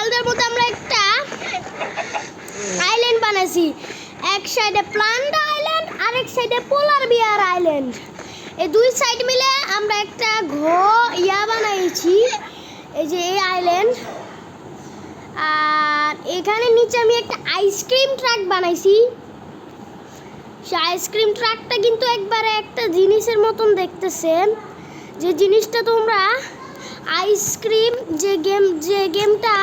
ওয়ার্ল্ডের মধ্যে আমরা একটা আইল্যান্ড বানাইছি। এক সাইডে প্লান্ট আইল্যান্ড, আরেক সাইডে পোলার বিয়ার আইল্যান্ড। এই দুই সাইড মিলে আমরা একটা বানাইছি, এই যে এই আইল্যান্ড। আর এখানে নিচে আমি একটা আইসক্রিম ট্রাক বানাইছি। সে আইসক্রিম ট্রাকটা কিন্তু একবারে একটা জিনিসের মতন দেখতেছেন, যে জিনিসটা তোমরা আইসক্রিম যে গেমটা,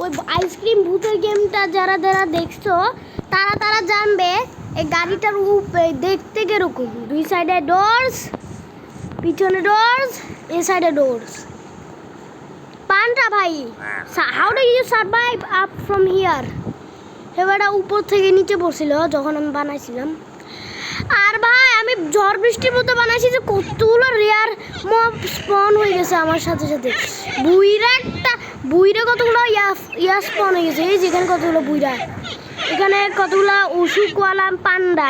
ওই আইসক্রিম ভূতের গেমটা যারা যারা দেখছো তারা জানবে এই গাড়িটার রূপ দেখতে কিরকম। দুই সাইডে ডোরস, পিছনে ডোরস, এই সাইডে ডোরস। পান্ডা ভাই, how do you survive up from here? এবারটা উপর থেকে নিচে পড়ছিল যখন আমি বানাইছিলাম। আর ভাই আমি ঝড় বৃষ্টির মতো বানাইছি যে কতগুলো রেয়ার মব স্পন হয়ে গেছে আমার সাথে সাথে। বুইরা কতগুলো ইয়া স্পন হয়ে গেছে, এই যেখানে কতগুলো বুইরা, এখানে কতগুলো ওষুধওয়ালা পান্ডা,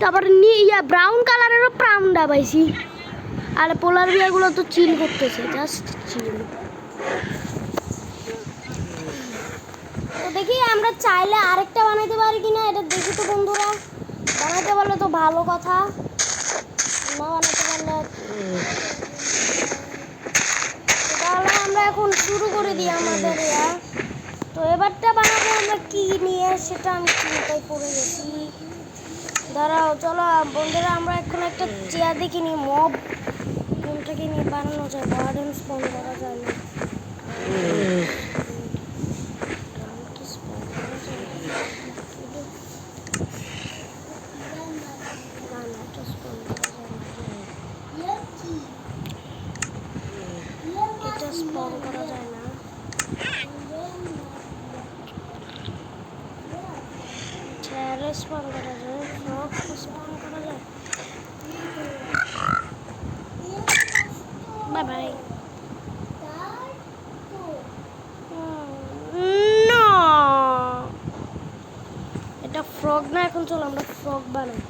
তারপর ব্রাউন কালারেরও পান্ডা পাইছি। আর পোলার বিয়ারগুলো তো চিল করতেছে, জাস্ট চিল। তো দেখি আমরা চাইলে আরেকটা বানাইতে পারি কিনা, এটা দেখি তো বন্ধুরা। বানাইতে পারলে তো ভালো কথা, না বানাইতে পারলে তাহলে আমরা এখন শুরু করে দিই আমাদের তো এবারটা বানাবো আমরা কি নিয়ে, সেটা আমি চিন্তায় পড়ে গেছি। দাঁড়াও, চলো বন্ধুরা, আমরা এখন একটা চেয়ার দেখে নিই। মব কোনটাকে নিয়ে বানানো যায়, গার্ডেন স্পন করা যায় না। স্পন করা যায় না। চেয়ারে স্পন করা যায়, ফ্রগ স্পন করা যায়। Bye bye. না, এটা ফ্রগ না। এখন চলো আমরা ফ্রগ বানাই।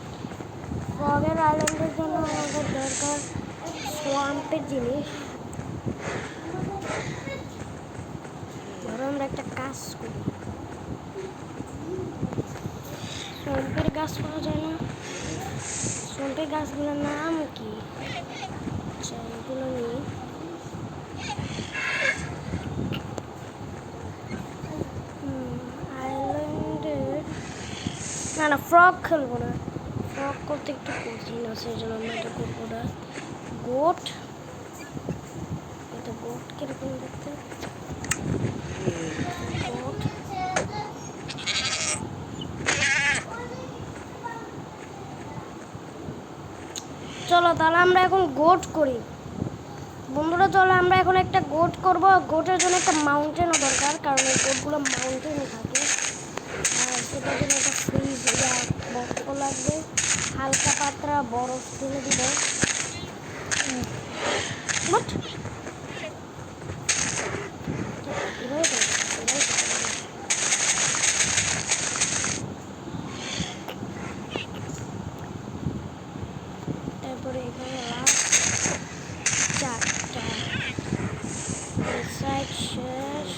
ফ্রগের আইল্যান্ডের জন্য আমাদের দরকার সোয়াম্পের জিনিস। আমরা একটা কাজ করি, সোয়াম্পের গাছ পাওয়া যায় না। সোয়াম্পের গাছগুলোর নাম কি? আচ্ছা, এগুলো নিয়ে আইল্যান্ডের না ফ্রগ খেলবো না। ফ্রগ করতে একটু কঠিন আছে, এই জন্য আমরা এটা করবো না। গোট, এটা গোট কিরকম দেখতে? চলো তাহলে আমরা এখন গোট করি বন্ধুরা। চলো আমরা এখন একটা গোট করব। গোটের জন্য একটা মাউন্টেনও দরকার, কারণ এই গোটগুলো মাউন্টেনে থাকে। আর সেটার জন্য একটা ফ্রিজ বরফ লাগবে, হালকা পাতলা বরফ তুলে দিব। তারপরে এখানে চারটা সাইড শেষ।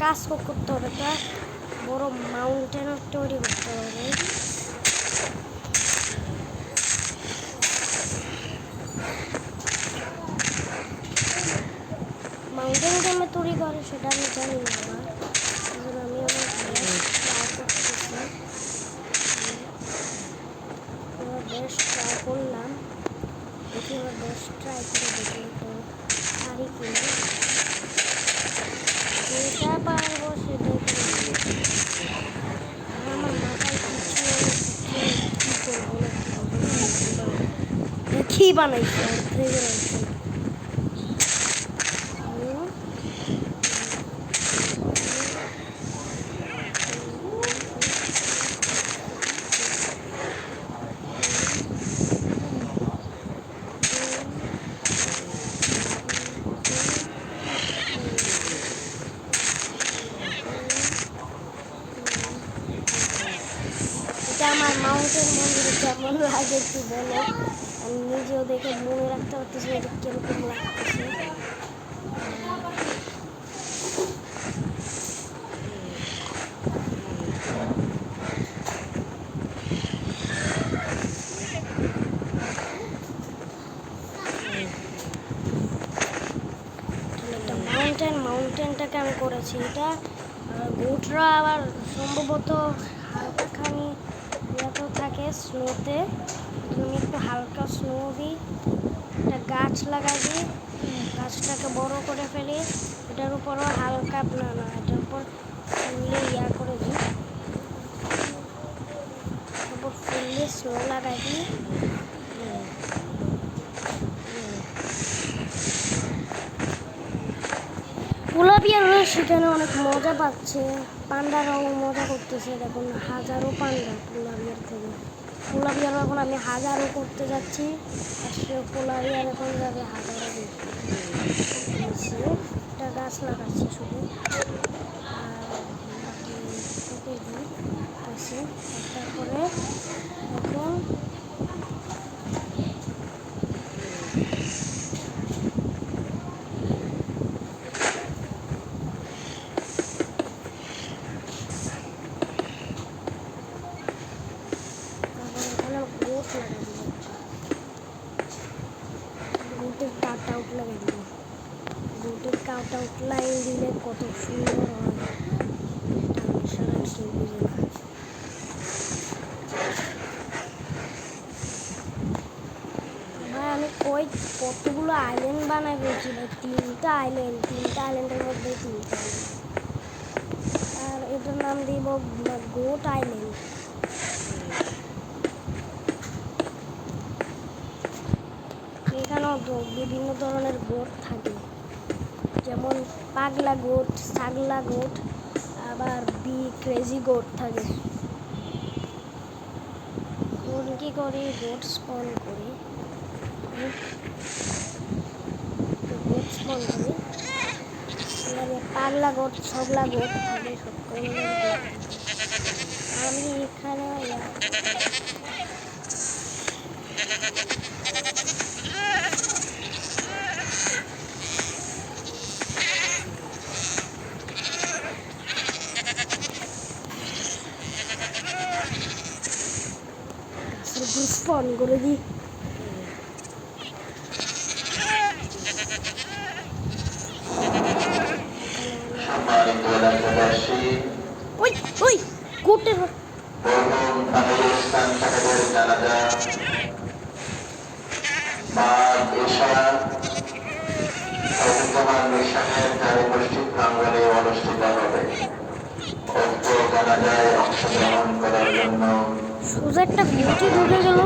কাজ করতে হবে, একটা বড় মাউন্টেন তৈরি করতে হবে। মাউন্টেন কেমন তৈরি করে সেটা আমি জানি না, আমার আমি আমার ট্রাই করতেছি। বেশ ট্রাই করলাম, দেখি আমার বেশ ট্রাই করে দেখি তো পারি কিনা। যেটা পারবো সেটাই আমার মাথায় কিছু কি বানাইছে আমার মাউন্টেন মন্দিরে কেমন লাগে একটু বলো, আমি নিজেও দেখে মনে রাখতে পারতেছি এটা কিরকম লাগতেছে। মাউন্টেনটাকে আমি করেছি, এটা গোটরা আবার সম্ভবত হালকাখানি তো থাকে স্নোতে, আমি একটু হালকা স্নো দিই, একটা গাছ লাগাই দিই, গাছটাকে বড় করে ফেলি, এটার উপরও হালকা না এটার উপর ফুললে করে দিই, তারপর ফুললে স্নো লাগাই দিই। গোলাপিয়াররা সেখানে অনেক মজা পাচ্ছে, পান্ডারাও মজা করতেছে, দেখুন হাজারো পান্ডা পোলাবিয়ার থেকে। পোলাবিয়ার এখন আমি হাজারও করতে যাচ্ছি, আর সে পোলাবিয়ার এখন যাবে হাজারও বেশি। একটা গাছ লাগাচ্ছি শুধু, আর বাকি তারপরে এখন কাট আউট লাইন দিলে কত সুন্দর হয়, ভাই আমি কতগুলো আইল্যান্ড বানাই বলছি ভাই, তিনটা আইল্যান্ডের মধ্যে তিনটা, আর এটার নাম দিব গোট আইল্যান্ড। এখানেও বিভিন্ন ধরনের গোট থাকে, যেমন পাগলা গোট, ছাগলা গোট, আবার ক্রেজি গোট থাকে। কি করি গোট স্পন করি, পাগলা গোট, ছাগলা গোট থাকে, আমি এখানে স্পন করে দিই। ওই ওই গোটের অনুষ্ঠিত হবে। জানাজায় অংশগ্রহণ করার জন্য সোজা একটা গুটি ঢুকে গেল।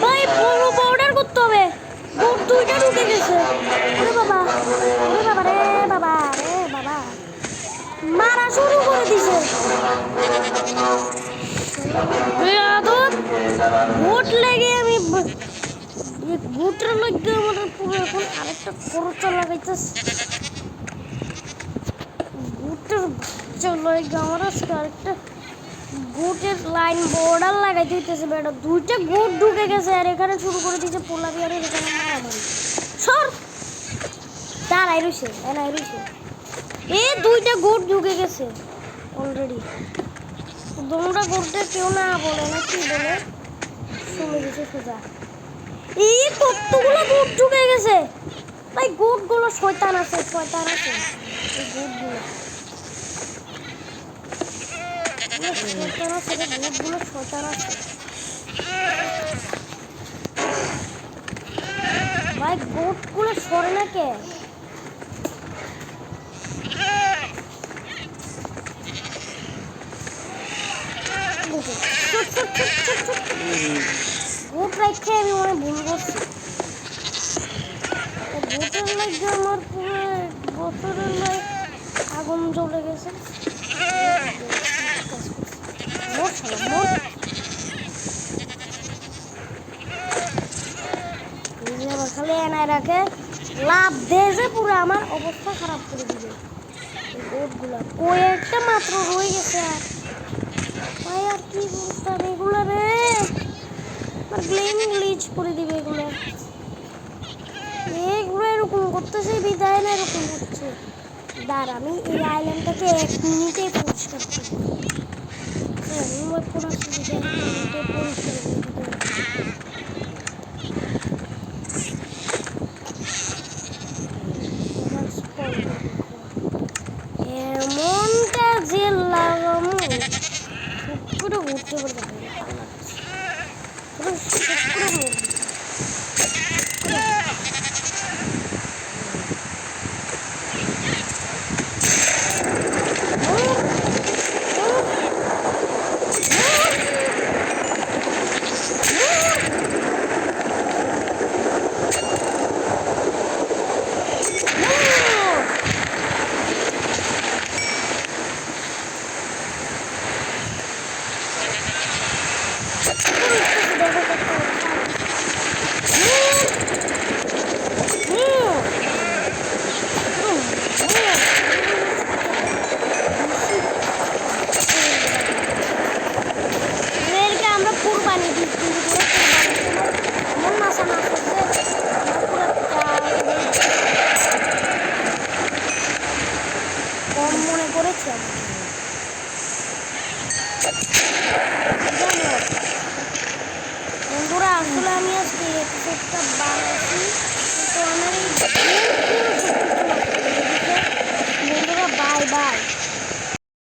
ভাই বড় অর্ডার করতে হবে, বোট দুইটা ঢুকে গেছে। ওরে বাবা, ওরে বাবা রে বাবা রে বাবা, মারা শুরু করে দিছে। বোট লেগে আমি বোটের লাগে আমার পুরো এখন আরেকটা খরচ লাগাইতেছে। বোটের বাচ্চা লাগে আমার আজকে আরেকটা গোটের লাইন বর্ডার লাগাই দিতেছে বেটা, দুইটা গোট ঢুকে গেছে আর এখানে শুরু করে দিয়েছে পোলারিয়ারের এখানে মারামারি। সর দাঁড়াই রয়েছে এনাই রয়েছে, এ দুইটা গোট ঢুকে গেছে অলরেডি। তোমরা গোটটা কেউ না বলে না কি বলে শুনে গেছে সোজা। এই কতগুলো গোট ঢুকে গেছে ভাই, গোটগুলো শয়তান আছে শয়তান আছে, এই গোটগুলো শয়তান আছে, গোটগুলো শয়তান আছে ভাই, গোটগুলো সরে না কে? গোট রাখতে আমি মনে ভুল করছি, গোটের লাগে আমার পুরো বছরের লাগে আগুন জ্বলে গেছে। মোট শালা মোট, আবার খালি এনায় রাখে লাভ দেয় যে পুরো আমার অবস্থা খারাপ করে দিবে। এই গোটগুলা কয়েকটা মাত্র রয়ে গেছে আর ভাই, আর কি বলতাম এগুলা রে, আমার গ্লিচ করে দিবে এগুলো। এগুলো এরকম করতেছে বিদায় না এরকম হচ্ছে। দাঁড়া আমি এই আইল্যান্ডটাকে 1 মিনিটেই পরিষ্কার করবো। এমনটা যে লাগামো পুরো ঘুরতে পারবে আমরা কুরবানি দিই, মন নাসা না করছে কম মনে করেছে। বন্ধুরা আসলে আমি আজকে এপিসোডটা বানাইছি, কিন্তু আমার এই বন্ধুরা বাই বাই।